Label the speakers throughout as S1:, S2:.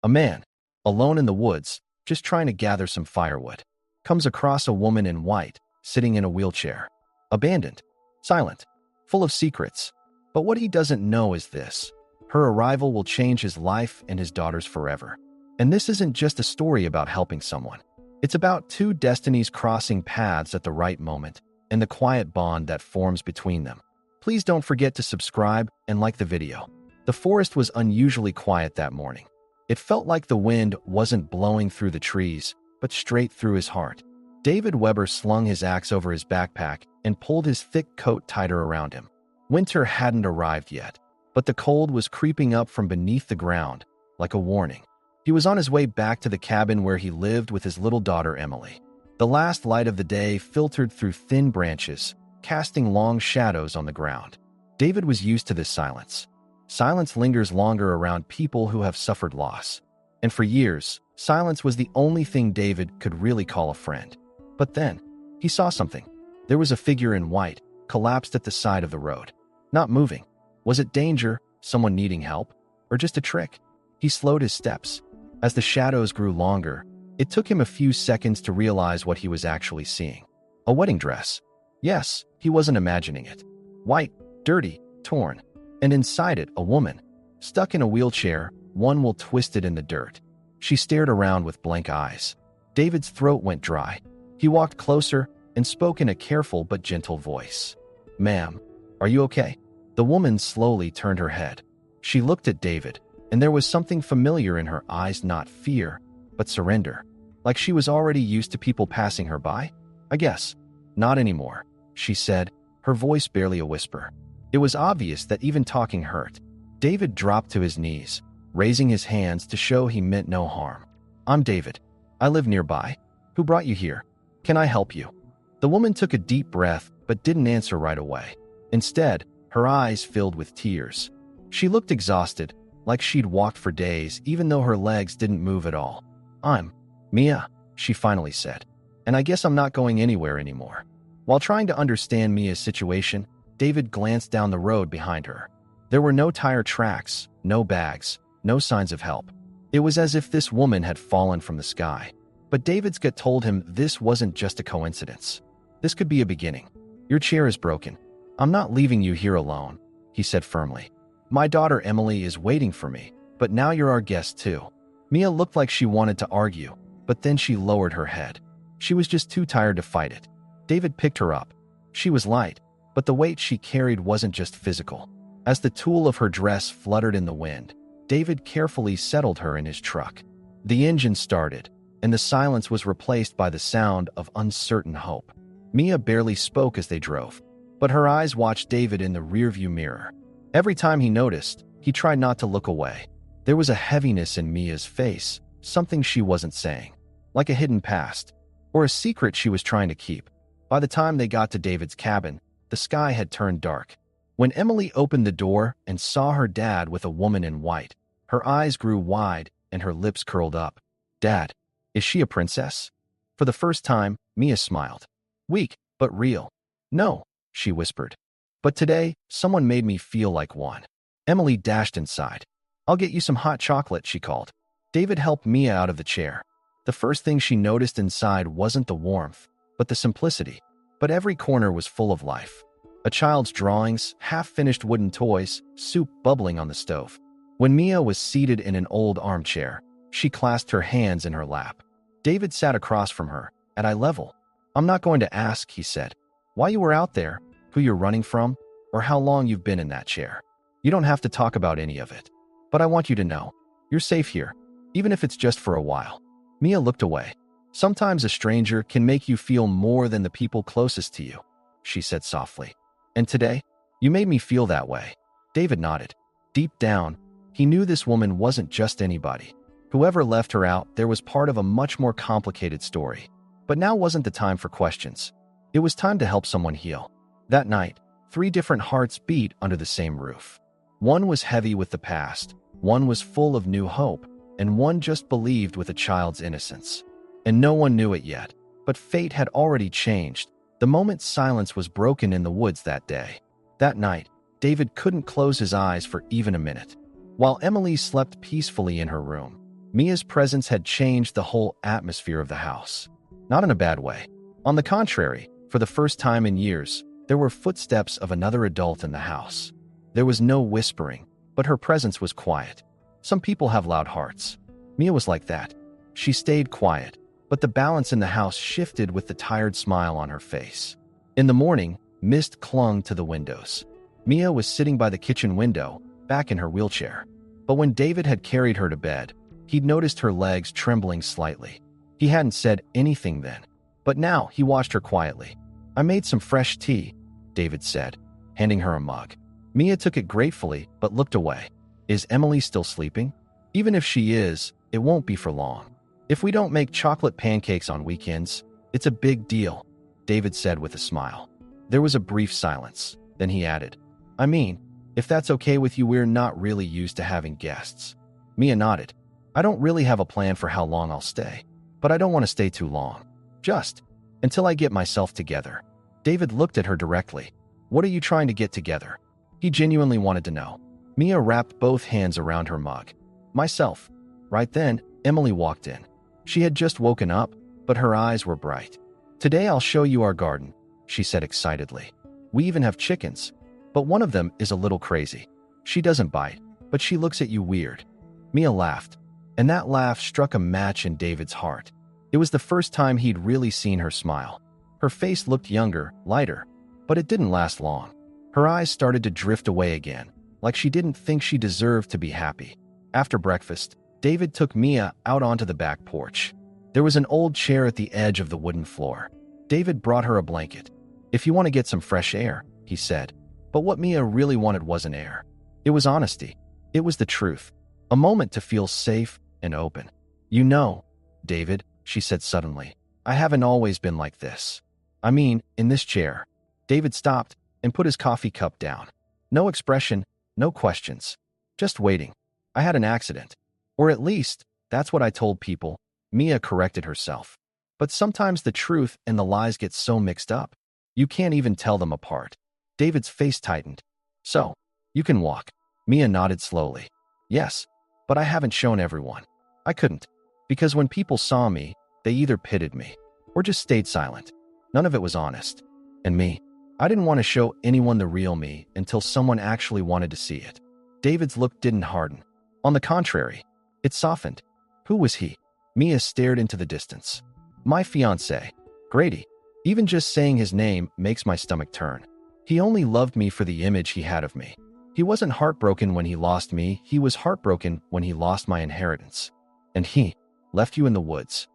S1: A man, alone in the woods, just trying to gather some firewood, comes across a woman in white, sitting in a wheelchair. Abandoned, silent, full of secrets. But what he doesn't know is this: her arrival will change his life and his daughter's forever. And this isn't just a story about helping someone. It's about two destinies crossing paths at the right moment, and the quiet bond that forms between them. Please don't forget to subscribe and like the video. The forest was unusually quiet that morning. It felt like the wind wasn't blowing through the trees, but straight through his heart. David Weber slung his axe over his backpack and pulled his thick coat tighter around him. Winter hadn't arrived yet, but the cold was creeping up from beneath the ground, like a warning. He was on his way back to the cabin where he lived with his little daughter Emily. The last light of the day filtered through thin branches, casting long shadows on the ground. David was used to this silence. Silence lingers longer around people who have suffered loss. And for years, silence was the only thing David could really call a friend. But then, he saw something. There was a figure in white, collapsed at the side of the road. Not moving. Was it danger, someone needing help, or just a trick? He slowed his steps. As the shadows grew longer, it took him a few seconds to realize what he was actually seeing. A wedding dress. Yes, he wasn't imagining it. White, dirty, torn. And inside it, a woman. Stuck in a wheelchair, one wool twisted in the dirt. She stared around with blank eyes. David's throat went dry. He walked closer and spoke in a careful but gentle voice. "Ma'am, are you okay?" The woman slowly turned her head. She looked at David, and there was something familiar in her eyes, not fear, but surrender. Like she was already used to people passing her by? "I guess. Not anymore," she said, her voice barely a whisper. It was obvious that even talking hurt. David dropped to his knees, raising his hands to show he meant no harm. "I'm David. I live nearby. Who brought you here? Can I help you?" The woman took a deep breath but didn't answer right away. Instead, her eyes filled with tears. She looked exhausted, like she'd walked for days even though her legs didn't move at all. "I'm Mia," she finally said. "And I guess I'm not going anywhere anymore." While trying to understand Mia's situation, David glanced down the road behind her. There were no tire tracks, no bags, no signs of help. It was as if this woman had fallen from the sky. But David's gut told him this wasn't just a coincidence. This could be a beginning. "Your chair is broken. I'm not leaving you here alone," he said firmly. "My daughter Emily is waiting for me, but now you're our guest too." Mia looked like she wanted to argue, but then she lowered her head. She was just too tired to fight it. David picked her up. She was light, but the weight she carried wasn't just physical. As the tulle of her dress fluttered in the wind, David carefully settled her in his truck. The engine started, and the silence was replaced by the sound of uncertain hope. Mia barely spoke as they drove, but her eyes watched David in the rearview mirror. Every time he noticed, he tried not to look away. There was a heaviness in Mia's face, something she wasn't saying, like a hidden past, or a secret she was trying to keep. By the time they got to David's cabin, the sky had turned dark. When Emily opened the door and saw her dad with a woman in white, her eyes grew wide and her lips curled up. "Dad, is she a princess?" For the first time, Mia smiled. Weak, but real. "No," she whispered. "But today, someone made me feel like one." Emily dashed inside. "I'll get you some hot chocolate," she called. David helped Mia out of the chair. The first thing she noticed inside wasn't the warmth, but the simplicity. But every corner was full of life. A child's drawings, half-finished wooden toys, soup bubbling on the stove. When Mia was seated in an old armchair, she clasped her hands in her lap. David sat across from her, at eye level. "I'm not going to ask," he said, "why you were out there, who you're running from, or how long you've been in that chair. You don't have to talk about any of it. But I want you to know, you're safe here, even if it's just for a while." Mia looked away. "Sometimes a stranger can make you feel more than the people closest to you," she said softly. "And today, you made me feel that way." David nodded. Deep down, he knew this woman wasn't just anybody. Whoever left her out, there was part of a much more complicated story. But now wasn't the time for questions. It was time to help someone heal. That night, 3 different hearts beat under the same roof. One was heavy with the past, one was full of new hope, and one just believed with a child's innocence. And no one knew it yet, but fate had already changed the moment silence was broken in the woods that day. That night, David couldn't close his eyes for even a minute. While Emily slept peacefully in her room, Mia's presence had changed the whole atmosphere of the house. Not in a bad way. On the contrary, for the first time in years, there were footsteps of another adult in the house. There was no whispering, but her presence was quiet. Some people have loud hearts. Mia was like that. She stayed quiet, but the balance in the house shifted with the tired smile on her face. In the morning, mist clung to the windows. Mia was sitting by the kitchen window, back in her wheelchair. But when David had carried her to bed, he'd noticed her legs trembling slightly. He hadn't said anything then, but now he watched her quietly. "I made some fresh tea," David said, handing her a mug. Mia took it gratefully, but looked away. "Is Emily still sleeping?" "Even if she is, it won't be for long. If we don't make chocolate pancakes on weekends, it's a big deal," David said with a smile. There was a brief silence. Then he added, "I mean, if that's okay with you, we're not really used to having guests." Mia nodded. "I don't really have a plan for how long I'll stay, but I don't want to stay too long. Just until I get myself together." David looked at her directly. "What are you trying to get together?" He genuinely wanted to know. Mia wrapped both hands around her mug. "Myself." Right then, Emily walked in. She had just woken up, but her eyes were bright. "Today I'll show you our garden," she said excitedly. "We even have chickens, but one of them is a little crazy. She doesn't bite, but she looks at you weird." Mia laughed, and that laugh struck a match in David's heart. It was the first time he'd really seen her smile. Her face looked younger, lighter, but it didn't last long. Her eyes started to drift away again, like she didn't think she deserved to be happy. After breakfast, David took Mia out onto the back porch. There was an old chair at the edge of the wooden floor. David brought her a blanket. "If you want to get some fresh air," he said. But what Mia really wanted wasn't air. It was honesty. It was the truth. A moment to feel safe and open. "You know, David," she said suddenly, "I haven't always been like this. I mean, in this chair." David stopped and put his coffee cup down. No expression, no questions. Just waiting. "I had an accident. Or at least, that's what I told people," Mia corrected herself. But sometimes the truth and the lies get so mixed up, you can't even tell them apart. David's face tightened. "So, you can walk." Mia nodded slowly. "Yes, but I haven't shown everyone. I couldn't. Because when people saw me, they either pitied me or just stayed silent. None of it was honest. And me, I didn't want to show anyone the real me until someone actually wanted to see it." David's look didn't harden. On the contrary, it softened. "Who was he?" Mia stared into the distance. "My fiancé, Grady. Even just saying his name makes my stomach turn. He only loved me for the image he had of me. He wasn't heartbroken when he lost me. He was heartbroken when he lost my inheritance." "And he left you in the woods?"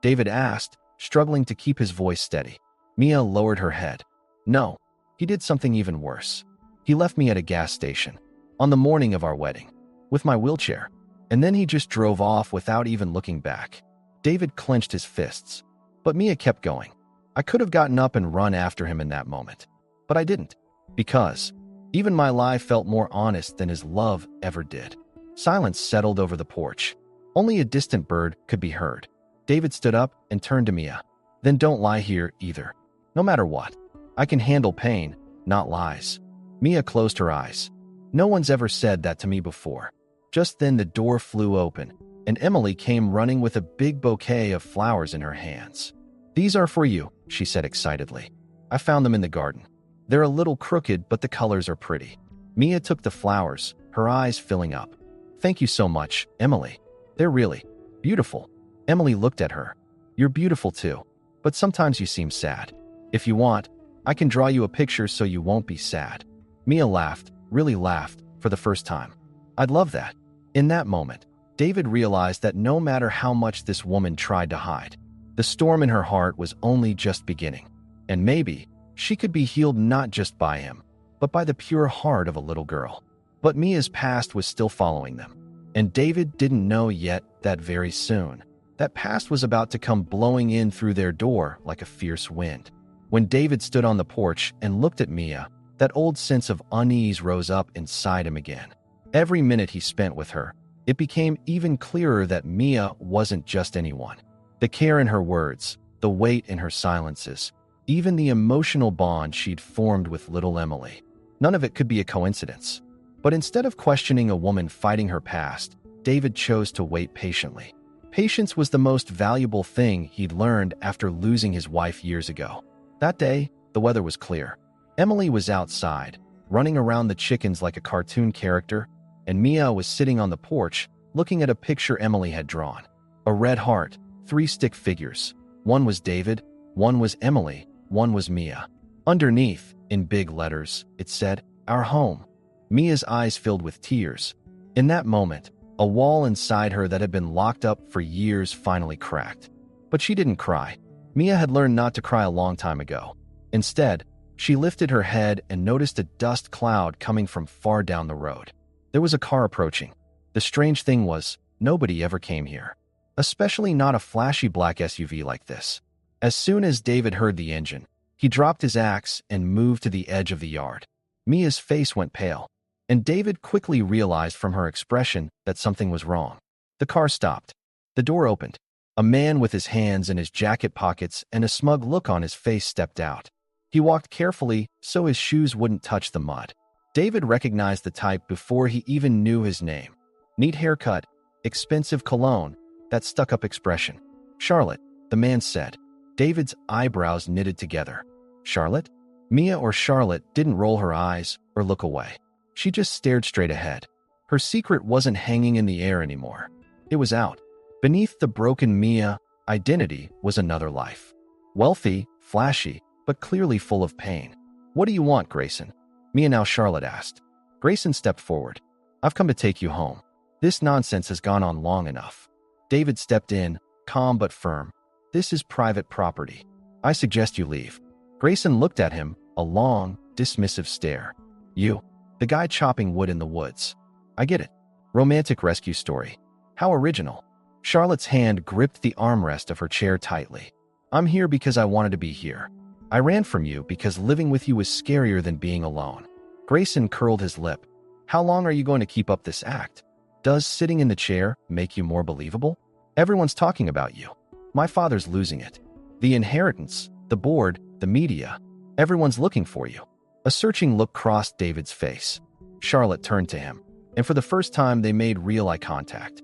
S1: David asked, struggling to keep his voice steady. Mia lowered her head. "No, he did something even worse. He left me at a gas station, on the morning of our wedding, with my wheelchair. And then he just drove off without even looking back." David clenched his fists. But Mia kept going. "I could have gotten up and run after him in that moment. But I didn't. Because even my lie felt more honest than his love ever did." Silence settled over the porch. Only a distant bird could be heard. David stood up and turned to Mia. "Then don't lie here either. No matter what. I can handle pain, not lies." Mia closed her eyes. "No one's ever said that to me before." Just then the door flew open, and Emily came running with a big bouquet of flowers in her hands. "These are for you," she said excitedly. "I found them in the garden. They're a little crooked, but the colors are pretty." Mia took the flowers, her eyes filling up. "Thank you so much, Emily. They're really beautiful." Emily looked at her. "You're beautiful too, but sometimes you seem sad. If you want, I can draw you a picture so you won't be sad." Mia laughed, really laughed, for the first time. "I'd love that." In that moment, David realized that no matter how much this woman tried to hide, the storm in her heart was only just beginning. And maybe she could be healed not just by him, but by the pure heart of a little girl. But Mia's past was still following them. And David didn't know yet that very soon, that past was about to come blowing in through their door like a fierce wind. When David stood on the porch and looked at Mia, that old sense of unease rose up inside him again. Every minute he spent with her, it became even clearer that Mia wasn't just anyone. The care in her words, the weight in her silences, even the emotional bond she'd formed with little Emily. None of it could be a coincidence. But instead of questioning a woman fighting her past, David chose to wait patiently. Patience was the most valuable thing he'd learned after losing his wife years ago. That day, the weather was clear. Emily was outside, running around the chickens like a cartoon character, and Mia was sitting on the porch, looking at a picture Emily had drawn. A red heart, 3 stick figures. One was David, one was Emily, one was Mia. Underneath, in big letters, it said, "Our home." Mia's eyes filled with tears. In that moment, a wall inside her that had been locked up for years finally cracked. But she didn't cry. Mia had learned not to cry a long time ago. Instead, she lifted her head and noticed a dust cloud coming from far down the road. There was a car approaching. The strange thing was, nobody ever came here. Especially not a flashy black SUV like this. As soon as David heard the engine, he dropped his axe and moved to the edge of the yard. Mia's face went pale, and David quickly realized from her expression that something was wrong. The car stopped. The door opened. A man with his hands in his jacket pockets and a smug look on his face stepped out. He walked carefully so his shoes wouldn't touch the mud. David recognized the type before he even knew his name. Neat haircut, expensive cologne, that stuck-up expression. "Charlotte," the man said. David's eyebrows knitted together. "Charlotte?" Mia, or Charlotte, didn't roll her eyes or look away. She just stared straight ahead. Her secret wasn't hanging in the air anymore. It was out. Beneath the broken Mia identity was another life. Wealthy, flashy, but clearly full of pain. "What do you want, Grayson?" Mia, now Charlotte, asked. Grayson stepped forward. "I've come to take you home. This nonsense has gone on long enough." David stepped in, calm but firm. "This is private property. I suggest you leave." Grayson looked at him, a long, dismissive stare. "You, the guy chopping wood in the woods. I get it. Romantic rescue story. How original." Charlotte's hand gripped the armrest of her chair tightly. "I'm here because I wanted to be here. I ran from you because living with you was scarier than being alone." Grayson curled his lip. "How long are you going to keep up this act? Does sitting in the chair make you more believable? Everyone's talking about you. My father's losing it. The inheritance, the board, the media. Everyone's looking for you." A searching look crossed David's face. Charlotte turned to him, and for the first time they made real eye contact.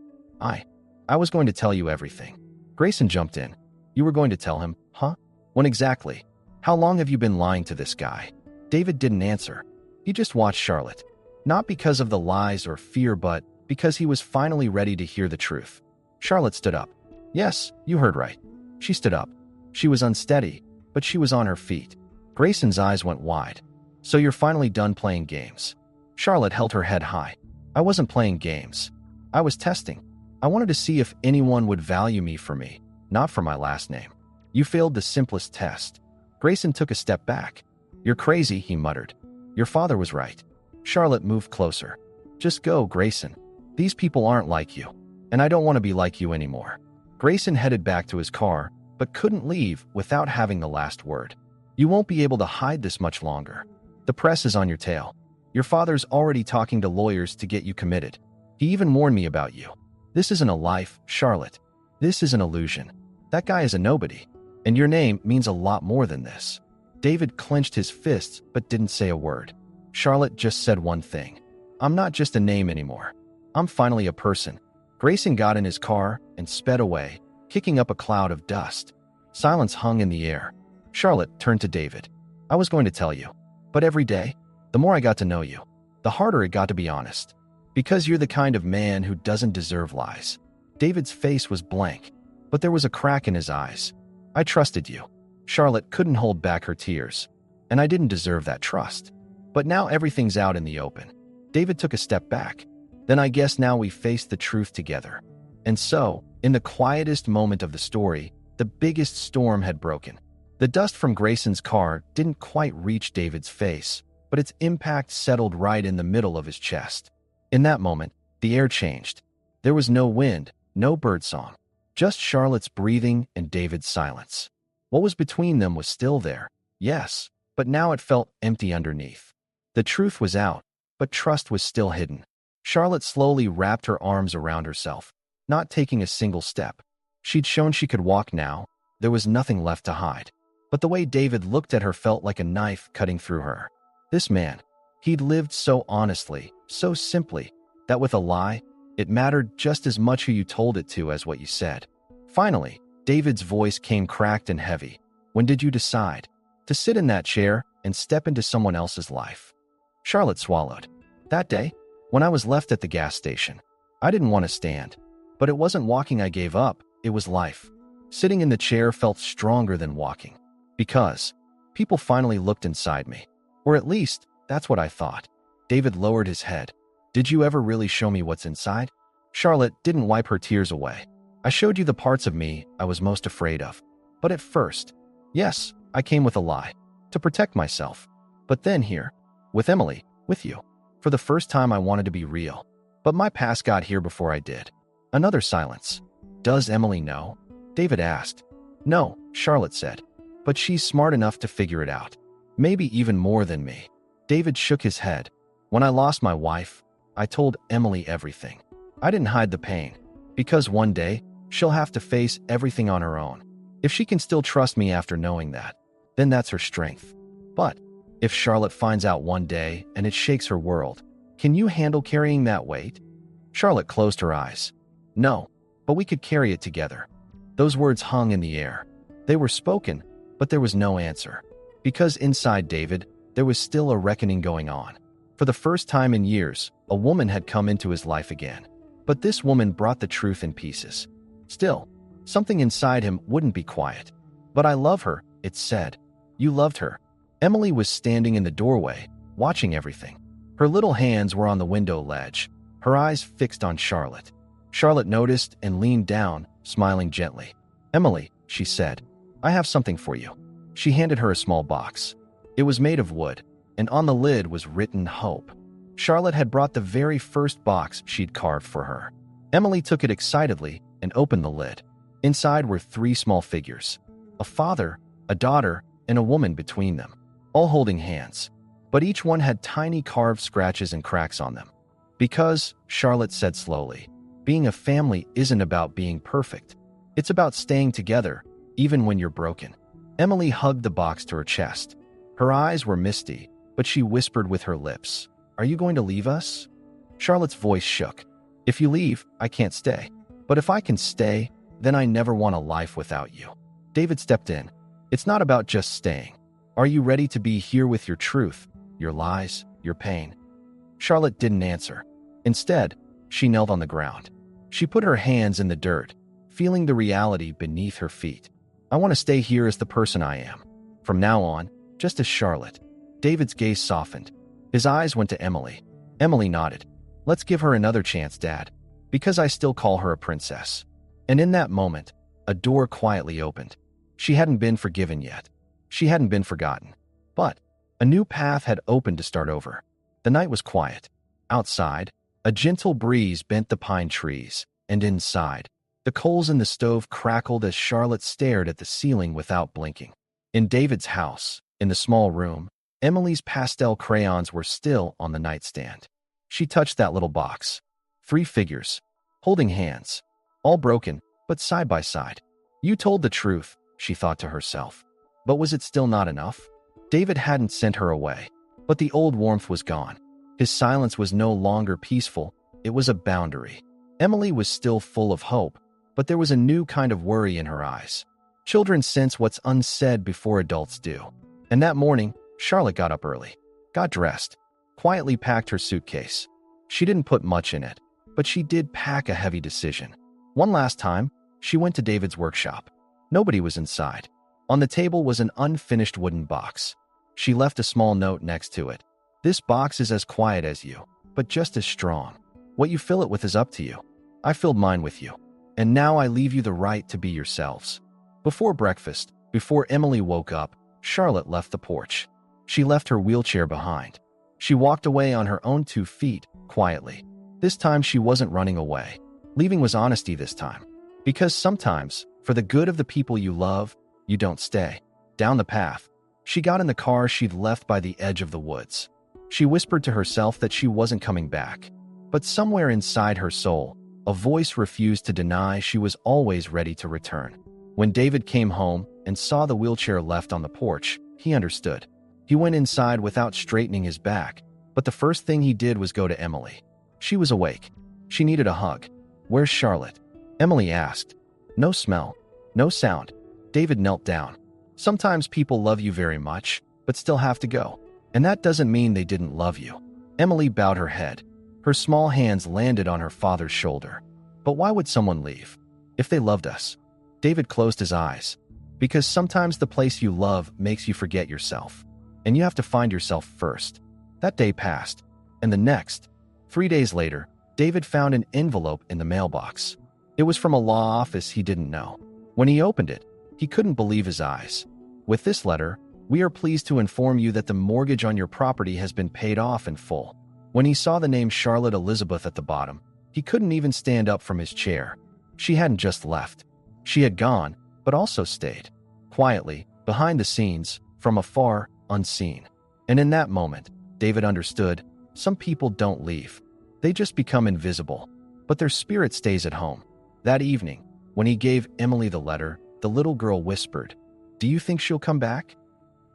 S1: I was going to tell you everything." Grayson jumped in. "You were going to tell him, huh? When exactly? How long have you been lying to this guy?" David didn't answer. He just watched Charlotte. Not because of the lies or fear, but because he was finally ready to hear the truth. Charlotte stood up. "Yes, you heard right." She stood up. She was unsteady, but she was on her feet. Grayson's eyes went wide. "So you're finally done playing games?" Charlotte held her head high. "I wasn't playing games. I was testing. I wanted to see if anyone would value me for me, not for my last name. You failed the simplest test." Grayson took a step back. "You're crazy," he muttered. "Your father was right." Charlotte moved closer. "Just go, Grayson. These people aren't like you, and I don't want to be like you anymore." Grayson headed back to his car, but couldn't leave without having the last word. "You won't be able to hide this much longer. The press is on your tail. Your father's already talking to lawyers to get you committed. He even warned me about you. This isn't a life, Charlotte. This is an illusion. That guy is a nobody, and your name means a lot more than this." David clenched his fists but didn't say a word. Charlotte just said one thing. "I'm not just a name anymore. I'm finally a person." Grayson got in his car and sped away, kicking up a cloud of dust. Silence hung in the air. Charlotte turned to David. "I was going to tell you, but every day, the more I got to know you, the harder it got to be honest. Because you're the kind of man who doesn't deserve lies." David's face was blank, but there was a crack in his eyes. "I trusted you." Charlotte couldn't hold back her tears. "And I didn't deserve that trust. But now everything's out in the open." David took a step back. "Then I guess now we face the truth together." And so, in the quietest moment of the story, the biggest storm had broken. The dust from Grayson's car didn't quite reach David's face, but its impact settled right in the middle of his chest. In that moment, the air changed. There was no wind, no birdsong, just Charlotte's breathing and David's silence. What was between them was still there, yes, but now it felt empty underneath. The truth was out, but trust was still hidden. Charlotte slowly wrapped her arms around herself, not taking a single step. She'd shown she could walk now. There was nothing left to hide. But the way David looked at her felt like a knife cutting through her. This man, he'd lived so honestly, so simply, that with a lie, It mattered just as much who you told it to as what you said. Finally, David's voice came cracked and heavy. When did you decide to sit in that chair and step into someone else's life? Charlotte swallowed. That day, when I was left at the gas station, I didn't want to stand. But it wasn't walking I gave up, it was life. Sitting in the chair felt stronger than walking. Because people finally looked inside me. Or at least, that's what I thought. David lowered his head. Did you ever really show me what's inside? Charlotte didn't wipe her tears away. I showed you the parts of me I was most afraid of. But at first, yes, I came with a lie. To protect myself. But then here, with Emily, with you. For the first time I wanted to be real. But my past got here before I did. Another silence. Does Emily know? David asked. No, Charlotte said. But she's smart enough to figure it out. Maybe even more than me. David shook his head. When I lost my wife, I told Emily everything. I didn't hide the pain. Because one day, she'll have to face everything on her own. If she can still trust me after knowing that, then that's her strength. But if Charlotte finds out one day and it shakes her world, can you handle carrying that weight? Charlotte closed her eyes. No, but we could carry it together. Those words hung in the air. They were spoken, but there was no answer. Because inside David, there was still a reckoning going on. For the first time in years, a woman had come into his life again. But this woman brought the truth in pieces. Still, something inside him wouldn't be quiet. But I love her, it said. You loved her. Emily was standing in the doorway, watching everything. Her little hands were on the window ledge, her eyes fixed on Charlotte. Charlotte noticed and leaned down, smiling gently. Emily, she said, I have something for you. She handed her a small box. It was made of wood, and on the lid was written hope. Charlotte had brought the very first box she'd carved for her. Emily took it excitedly and opened the lid. Inside were 3 small figures. A father, a daughter, and a woman between them, all holding hands. But each one had tiny carved scratches and cracks on them. Because, Charlotte said slowly, being a family isn't about being perfect. It's about staying together, even when you're broken. Emily hugged the box to her chest. Her eyes were misty, but she whispered with her lips, Are you going to leave us? Charlotte's voice shook. If you leave, I can't stay. But if I can stay, then I never want a life without you. David stepped in. It's not about just staying. Are you ready to be here with your truth, your lies, your pain? Charlotte didn't answer. Instead, she knelt on the ground. She put her hands in the dirt, feeling the reality beneath her feet. I want to stay here as the person I am. From now on, just as Charlotte. David's gaze softened. His eyes went to Emily. Emily nodded. Let's give her another chance, Dad. Because I still call her a princess. And in that moment, a door quietly opened. She hadn't been forgiven yet. She hadn't been forgotten. But a new path had opened to start over. The night was quiet. Outside, a gentle breeze bent the pine trees, and inside, the coals in the stove crackled as Charlotte stared at the ceiling without blinking. In David's house, in the small room, Emily's pastel crayons were still on the nightstand. She touched that little box. 3 figures, holding hands, all broken, but side by side. You told the truth, she thought to herself. But was it still not enough? David hadn't sent her away, but the old warmth was gone. His silence was no longer peaceful, it was a boundary. Emily was still full of hope, but there was a new kind of worry in her eyes. Children sense what's unsaid before adults do. And that morning, Charlotte got up early, got dressed, quietly packed her suitcase. She didn't put much in it, but she did pack a heavy decision. One last time, she went to David's workshop. Nobody was inside. On the table was an unfinished wooden box. She left a small note next to it. This box is as quiet as you, but just as strong. What you fill it with is up to you. I filled mine with you. And now I leave you the right to be yourselves. Before breakfast, before Emily woke up, Charlotte left the porch. She left her wheelchair behind. She walked away on her own 2 feet, quietly. This time she wasn't running away. Leaving was honesty this time. Because sometimes, for the good of the people you love, you don't stay. Down the path, she got in the car she'd left by the edge of the woods. She whispered to herself that she wasn't coming back. But somewhere inside her soul, a voice refused to deny she was always ready to return. When David came home and saw the wheelchair left on the porch, he understood. He went inside without straightening his back, but the first thing he did was go to Emily. She was awake, She needed a hug. "Where's Charlotte?" Emily asked. No smell, no sound. David knelt down. "Sometimes people love you very much, but still have to go. And that doesn't mean they didn't love you." Emily bowed her head. Her small hands landed on her father's shoulder. "But why would someone leave? If they loved us?" David closed his eyes. "Because sometimes the place you love makes you forget yourself. And you have to find yourself first." That day passed. And the next. 3 days later, David found an envelope in the mailbox. It was from a law office he didn't know. When he opened it, he couldn't believe his eyes. "With this letter, we are pleased to inform you that the mortgage on your property has been paid off in full." When he saw the name Charlotte Elizabeth at the bottom, he couldn't even stand up from his chair. She hadn't just left. She had gone, but also stayed. Quietly, behind the scenes, from afar, unseen. And in that moment, David understood, some people don't leave. They just become invisible. But their spirit stays at home. That evening, when he gave Emily the letter, the little girl whispered, "Do you think she'll come back?"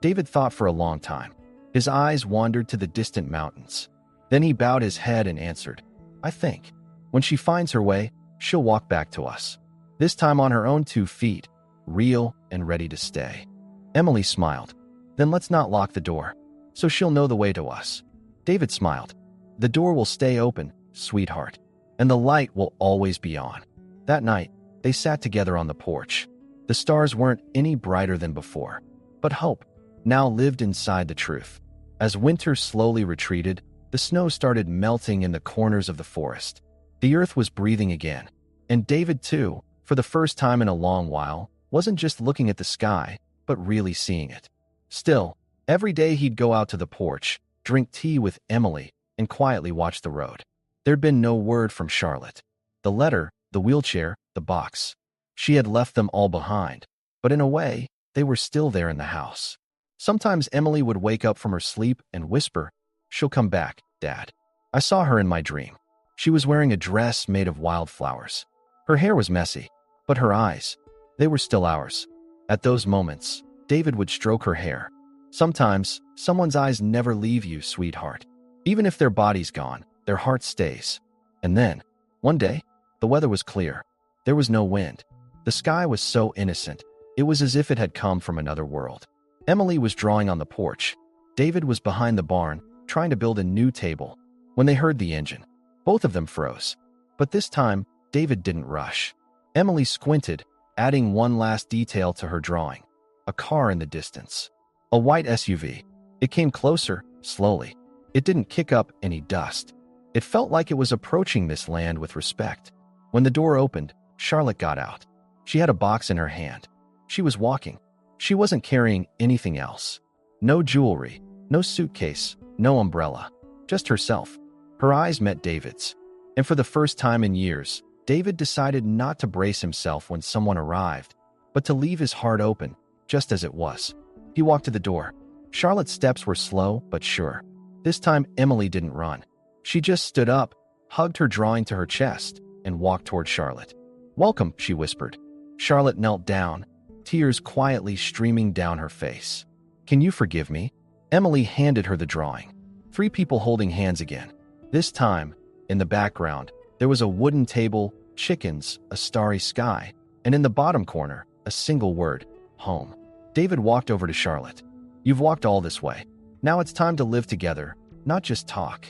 S1: David thought for a long time. His eyes wandered to the distant mountains. Then he bowed his head and answered, "I think. When she finds her way, she'll walk back to us. This time on her own 2 feet, real and ready to stay." Emily smiled. "Then let's not lock the door, so she'll know the way to us." David smiled. "The door will stay open, sweetheart, and the light will always be on." That night, they sat together on the porch. The stars weren't any brighter than before, but hope now lived inside the truth. As winter slowly retreated, the snow started melting in the corners of the forest. The earth was breathing again, and David, too, for the first time in a long while, wasn't just looking at the sky, but really seeing it. Still, every day he'd go out to the porch, drink tea with Emily, and quietly watch the road. There'd been no word from Charlotte. The letter, the wheelchair, the box. She had left them all behind, but in a way, they were still there in the house. Sometimes Emily would wake up from her sleep and whisper, "She'll come back, Dad. I saw her in my dream. She was wearing a dress made of wildflowers. Her hair was messy, but her eyes, they were still ours." At those moments, David would stroke her hair. "Sometimes, someone's eyes never leave you, sweetheart. Even if their body's gone, their heart stays." And then, one day, the weather was clear. There was no wind. The sky was so innocent, it was as if it had come from another world. Emily was drawing on the porch. David was behind the barn, trying to build a new table. When they heard the engine, both of them froze. But this time, David didn't rush. Emily squinted, adding one last detail to her drawing. A car in the distance. A white SUV. It came closer, slowly. It didn't kick up any dust. It felt like it was approaching this land with respect. When the door opened, Charlotte got out. She had a box in her hand. She was walking. She wasn't carrying anything else. No jewelry, no suitcase, no umbrella. Just herself. Her eyes met David's. And for the first time in years, David decided not to brace himself when someone arrived, but to leave his heart open, just as it was. He walked to the door. Charlotte's steps were slow but sure. This time, Emily didn't run. She just stood up, hugged her drawing to her chest, and walked toward Charlotte. "Welcome," she whispered. Charlotte knelt down, tears quietly streaming down her face. "Can you forgive me?" Emily handed her the drawing. 3 people holding hands again. This time, in the background, there was a wooden table, chickens, a starry sky, and in the bottom corner, a single word, home. David walked over to Charlotte. "You've walked all this way. Now it's time to live together, not just talk."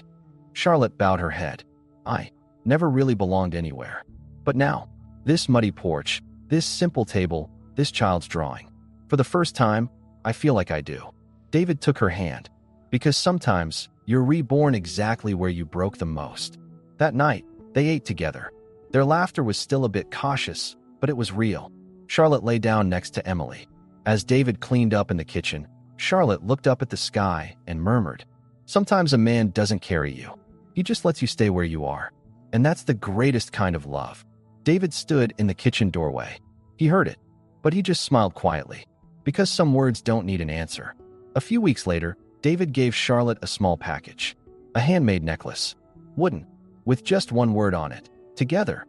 S1: Charlotte bowed her head. "I never really belonged anywhere. But now, this muddy porch, this simple table, this child's drawing. For the first time, I feel like I do." David took her hand. "Because sometimes, you're reborn exactly where you broke the most." That night, they ate together. Their laughter was still a bit cautious, but it was real. Charlotte lay down next to Emily. As David cleaned up in the kitchen, Charlotte looked up at the sky and murmured, "Sometimes a man doesn't carry you. He just lets you stay where you are. And that's the greatest kind of love." David stood in the kitchen doorway. He heard it, but he just smiled quietly, because some words don't need an answer. A few weeks later, David gave Charlotte a small package. A handmade necklace. Wooden, with just one word on it. Together.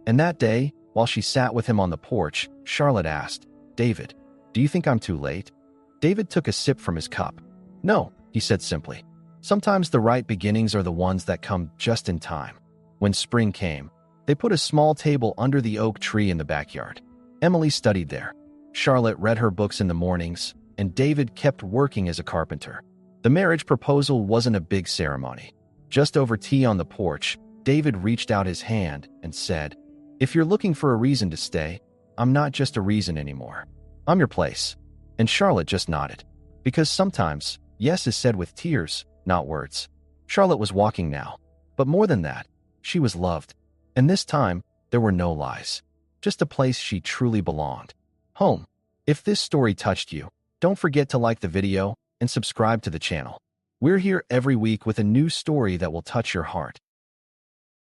S1: And that day, while she sat with him on the porch, Charlotte asked, "David, do you think I'm too late?" David took a sip from his cup. "No," he said simply. "Sometimes the right beginnings are the ones that come just in time." When spring came, they put a small table under the oak tree in the backyard. Emily studied there. Charlotte read her books in the mornings, and David kept working as a carpenter. The marriage proposal wasn't a big ceremony. Just over tea on the porch, David reached out his hand and said, "If you're looking for a reason to stay, I'm not just a reason anymore. I'm your place." And Charlotte just nodded. Because sometimes, yes is said with tears, not words. Charlotte was walking now. But more than that, she was loved. And this time, there were no lies. Just a place she truly belonged. Home. If this story touched you, don't forget to like the video and subscribe to the channel. We're here every week with a new story that will touch your heart.